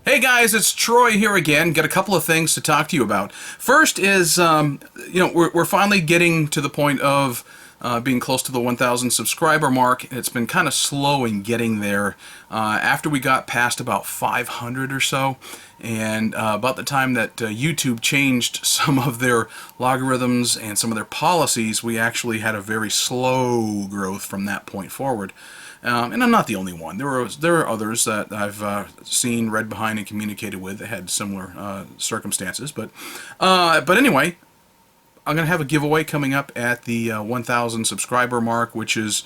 Hey guys, it's Troy here again. Got a couple of things to talk to you about. First is, we're finally getting to the point of being close to the 1,000 subscriber mark. It's been kind of slow in getting there. After we got past about 500 or so, and about the time that YouTube changed some of their logarithms and some of their policies, we actually had a very slow growth from that point forward. And I'm not the only one. There are others that I've seen, read behind, and communicated with that had similar circumstances. But anyway, I'm going to have a giveaway coming up at the 1,000 subscriber mark, which is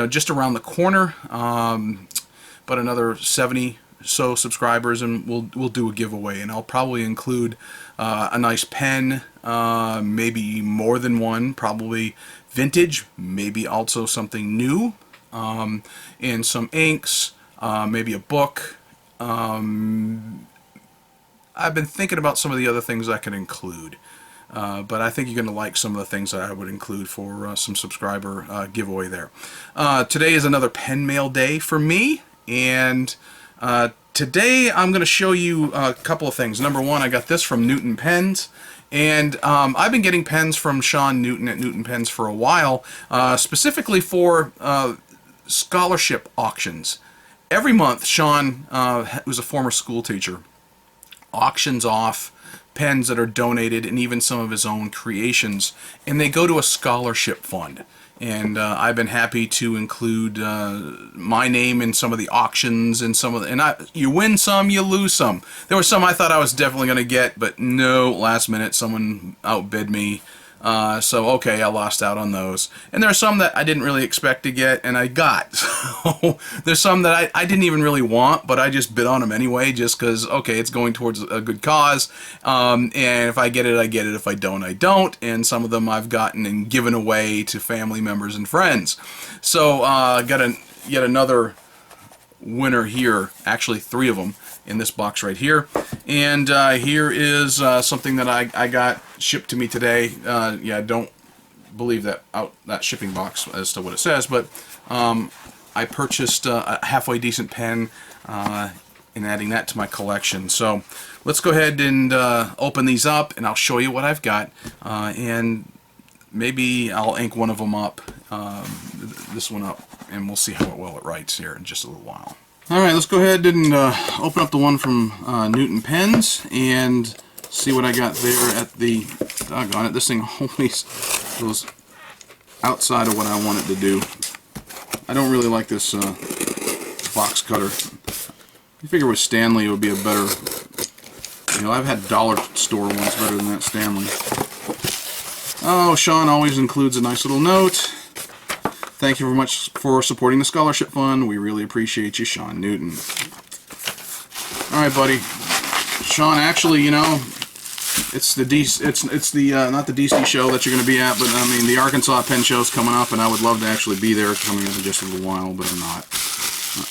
just around the corner. But another 70 so subscribers, and we'll do a giveaway, and I'll probably include a nice pen, maybe more than one, probably vintage, maybe also something new. And some inks, maybe a book. I've been thinking about some of the other things I could include, but I think you're going to like some of the things that I would include for some subscriber giveaway there. Today is another pen mail day for me, and today I'm going to show you a couple of things. Number one, I got this from Newton Pens. And I've been getting pens from Sean Newton at Newton Pens for a while, specifically for scholarship auctions. Every month, Sean, who's a former school teacher, auctions off pens that are donated and even some of his own creations, and they go to a scholarship fund. And I've been happy to include my name in some of the auctions and some of the, you win some, you lose some. There were some I thought I was definitely going to get, but no, last minute someone outbid me. So okay, I lost out on those. And there are some that I didn't really expect to get, and I got. So there's some that I didn't even really want, but I just bid on them anyway, just because, okay, it's going towards a good cause. And if I get it, I get it. If I don't, I don't. And some of them I've gotten and given away to family members and friends. So got yet another winner here, actually 3 of them in this box right here. And here is something that I got shipped to me today. Yeah, don't believe that shipping box as to what it says, but I purchased a halfway decent pen and adding that to my collection. So let's go ahead and open these up, and I'll show you what I've got, and maybe I'll ink one of them up, this one up, and we'll see how well it writes here in just a little while. Alright, let's go ahead and open up the one from Newton Pens and see what I got there at the, doggone it, this thing always goes outside of what I want it to do. I don't really like this box cutter. I figure with Stanley it would be a better, I've had dollar store ones better than that Stanley. Oh, Sean always includes a nice little note. Thank you very much for supporting the scholarship fund. We really appreciate you, Sean Newton. All right, buddy. Sean, actually, it's the not the DC show that you're going to be at, but I mean the Arkansas Pen Show's coming up, and I would love to actually be there coming up in just a little while, but I'm not.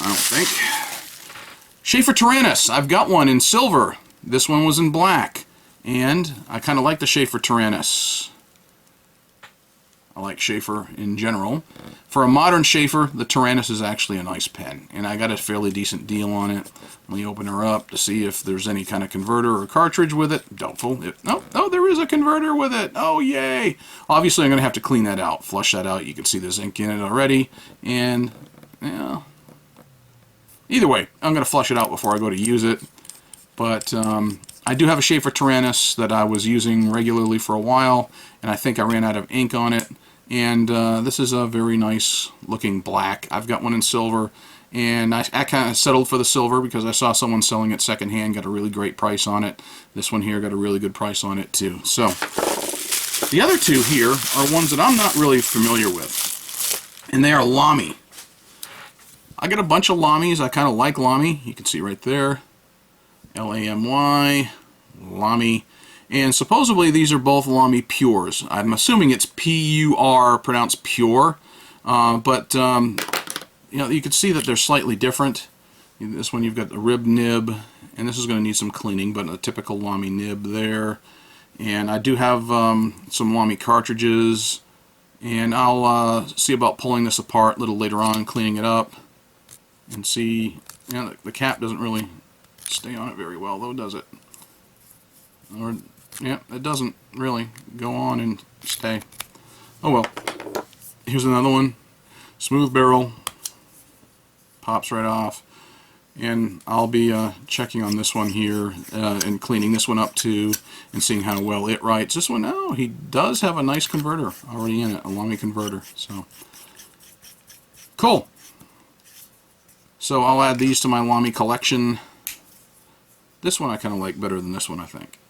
I don't think. Sheaffer Taranis. I've got one in silver. This one was in black, and I kind of like the Sheaffer Taranis. I like Sheaffer in general. For a modern Sheaffer, the Taranis is actually a nice pen, and I got a fairly decent deal on it. Let me open her up to see if there's any kind of converter or cartridge with it. Doubtful. Oh, there is a converter with it. Oh, yay! Obviously, I'm going to have to clean that out, flush that out. You can see there's ink in it already, and yeah. Either way, I'm going to flush it out before I go to use it. But I do have a Sheaffer Taranis that I was using regularly for a while, and I think I ran out of ink on it. And this is a very nice looking black. I've got one in silver, and I kind of settled for the silver because I saw someone selling it secondhand, got a really great price on it. This one here got a really good price on it too. So the other 2 here are ones that I'm not really familiar with, and they are Lamy. I got a bunch of Lamys. I kind of like Lamy. You can see right there, Lamy, Lamy. And supposedly these are both Lamy Purs. I'm assuming it's P-U-R, pronounced pure. But you can see that they're slightly different. This one you've got the rib nib, and this is going to need some cleaning, but a typical Lamy nib there. And I do have some Lamy cartridges, and I'll see about pulling this apart a little later on, cleaning it up, and see, the cap doesn't really stay on it very well, though, does it? Or, yeah, it doesn't really go on and stay. Oh well. Here's another one. Smooth barrel. Pops right off. And I'll be checking on this one here and cleaning this one up too and seeing how well it writes. This one, oh, he does have a nice converter already in it, a Lamy converter. So, cool. So I'll add these to my Lamy collection. This one I kind of like better than this one, I think.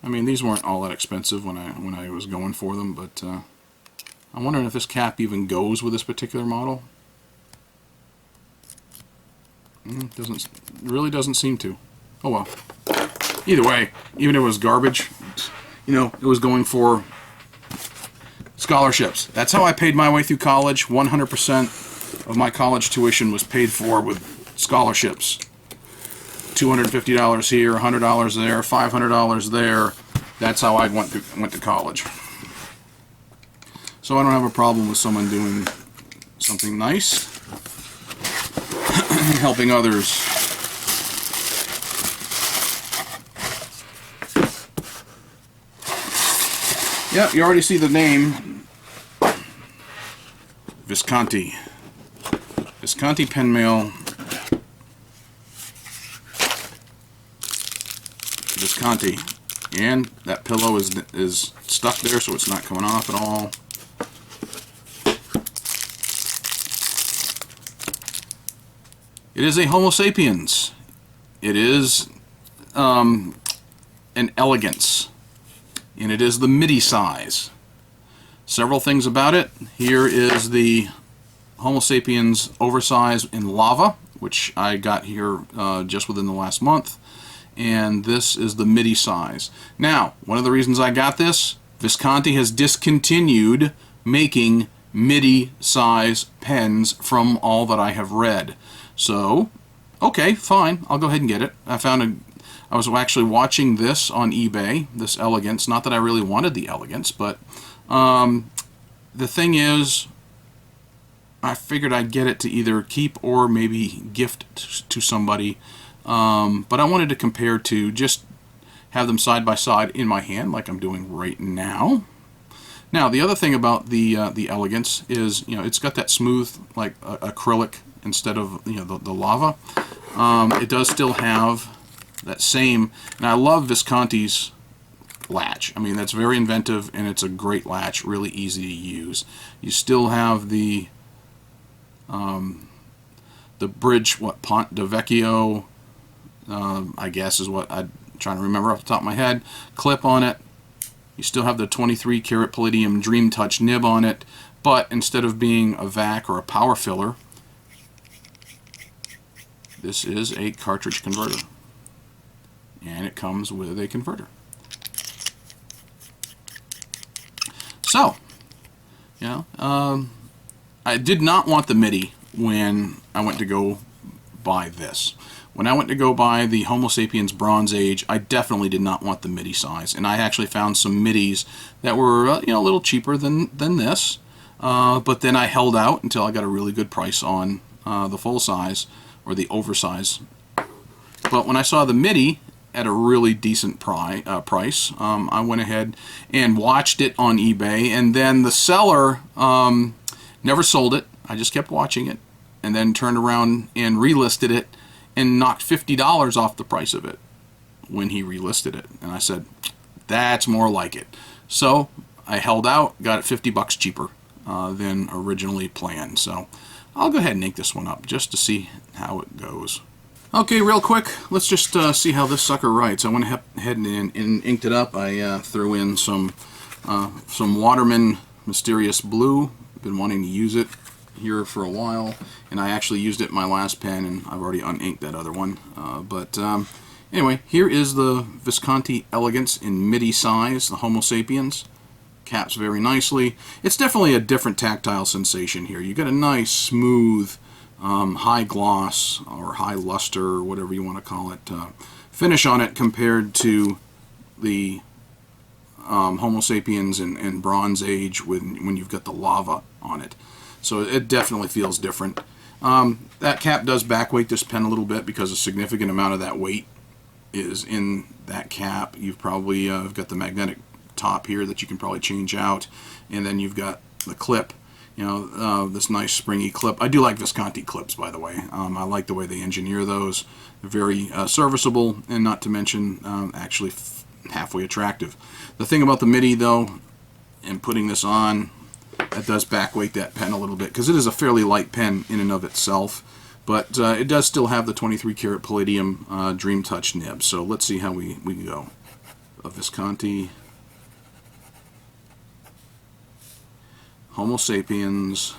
I mean, these weren't all that expensive when I was going for them, but I'm wondering if this cap even goes with this particular model. Really doesn't seem to. Oh well. Either way, even if it was garbage, you know, it was going for scholarships. That's how I paid my way through college. 100% of my college tuition was paid for with scholarships. $250 here, $100 there, $500 there. That's how I went to college. So I don't have a problem with someone doing something nice. Helping others. Yeah, you already see the name. Visconti. Visconti pen mail. Visconti. And that pillow is stuck there, so it's not coming off at all. It is a Homo Sapiens. It is an Elegance. And it is the midi size. Several things about it. Here is the Homo Sapiens oversize in lava, which I got here just within the last month. And this is the midi size. Now, one of the reasons I got this, Visconti has discontinued making midi size pens from all that I have read. So, okay, fine, I'll go ahead and get it. I was actually watching this on eBay, this Elegance. Not that I really wanted the Elegance, but the thing is, I figured I'd get it to either keep or maybe gift to somebody. But I wanted to compare to just have them side by side in my hand, like I'm doing right now. Now, the other thing about the Elegance is, you know, it's got that smooth, like acrylic instead of, you know, the lava. It does still have that same, and I love Visconti's latch. I mean, that's very inventive, and it's a great latch, really easy to use. You still have the bridge, what, Ponte di Vecchio, I guess is what I'm trying to remember off the top of my head, clip on it. You still have the 23 karat palladium Dream Touch nib on it, but instead of being a vac or a power filler, this is a cartridge converter. And it comes with a converter. So, you know, I did not want the MIDI when I went to go buy this. When I went to go buy the Homo Sapiens Bronze Age, I definitely did not want the MIDI size. And I actually found some MIDIs that were, you know, a little cheaper than this. But then I held out until I got a really good price on the full size or the oversize. But when I saw the MIDI at a really decent price, I went ahead and watched it on eBay. And then the seller never sold it. I just kept watching it, and then turned around and relisted it and knocked $50 off the price of it when he relisted it. And I said, that's more like it. So I held out, got it 50 bucks cheaper than originally planned. So I'll go ahead and ink this one up just to see how it goes. Okay, real quick, let's just see how this sucker writes. I went ahead and inked it up. I threw in some Waterman Mysterious Blue. I've been wanting to use it here for a while, and I actually used it in my last pen, and I've already uninked that other one. Anyway, here is the Visconti Elegance in MIDI size, the Homo Sapiens. Caps very nicely. It's definitely a different tactile sensation here. You get a nice, smooth, high gloss or high luster, or whatever you want to call it, finish on it compared to the Homo Sapiens and Bronze Age when you've got the lava on it. So it definitely feels different. That cap does backweight this pen a little bit because a significant amount of that weight is in that cap. You've probably got the magnetic top here that you can probably change out, and then you've got the clip, you know, this nice springy clip. I do like Visconti clips, by the way. I like the way they engineer those. They're very serviceable, and not to mention actually halfway attractive. The thing about the MIDI though, and putting this on, that does backweight that pen a little bit because it is a fairly light pen in and of itself, but it does still have the 23 karat palladium Dream Touch nib. So let's see how we go. A Visconti Homo Sapiens,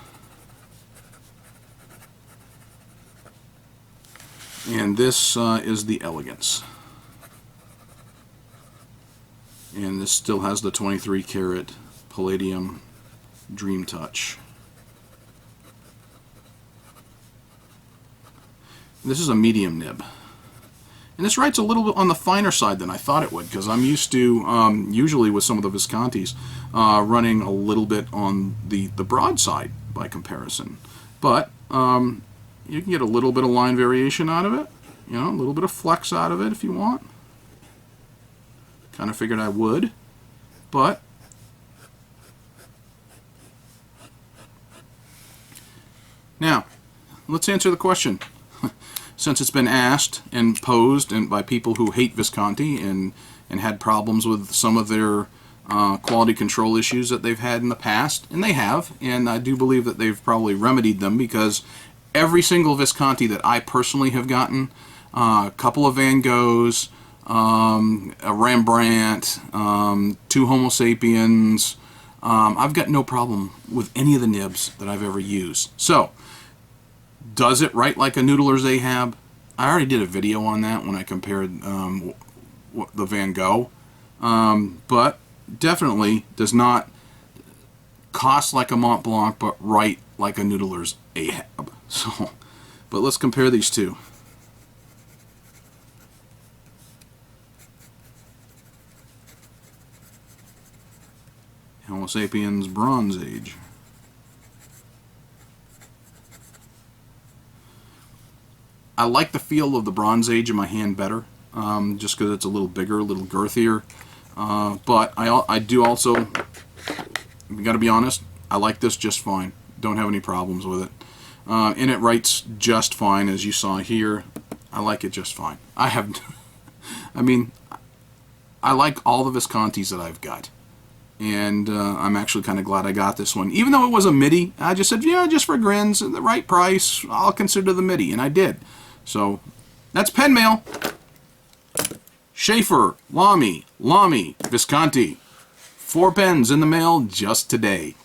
and this is the Elegance, and this still has the 23 karat palladium Dream Touch. This is a medium nib, and this writes a little bit on the finer side than I thought it would, because I'm used to usually with some of the Viscontis running a little bit on the broad side by comparison, but you can get a little bit of line variation out of it, you know, a little bit of flex out of it if you want. Kind of figured I would, but now let's answer the question. Since it's been asked and posed and by people who hate Visconti and had problems with some of their quality control issues that they've had in the past, and they have, and I do believe that they've probably remedied them, because every single Visconti that I personally have gotten, a couple of Van Goghs, a Rembrandt, 2 Homo Sapiens, I've got no problem with any of the nibs that I've ever used. So, does it write like a Noodler's Ahab? I already did a video on that when I compared the Van Gogh, but definitely does not cost like a Mont Blanc, but write like a Noodler's Ahab. So, but let's compare these two. Homo Sapiens Bronze Age. I like the feel of the Bronze Age in my hand better, just because it's a little bigger, a little girthier. But I do also, we got to be honest, I like this just fine. Don't have any problems with it. And it writes just fine, as you saw here. I like it just fine. I mean, I like all the Viscontis that I've got. And I'm actually kind of glad I got this one. Even though it was a MIDI, I just said, yeah, just for grins, at the right price, I'll consider the MIDI. And I did. So, that's pen mail. Sheaffer, Lamy, Visconti. 4 pens in the mail just today.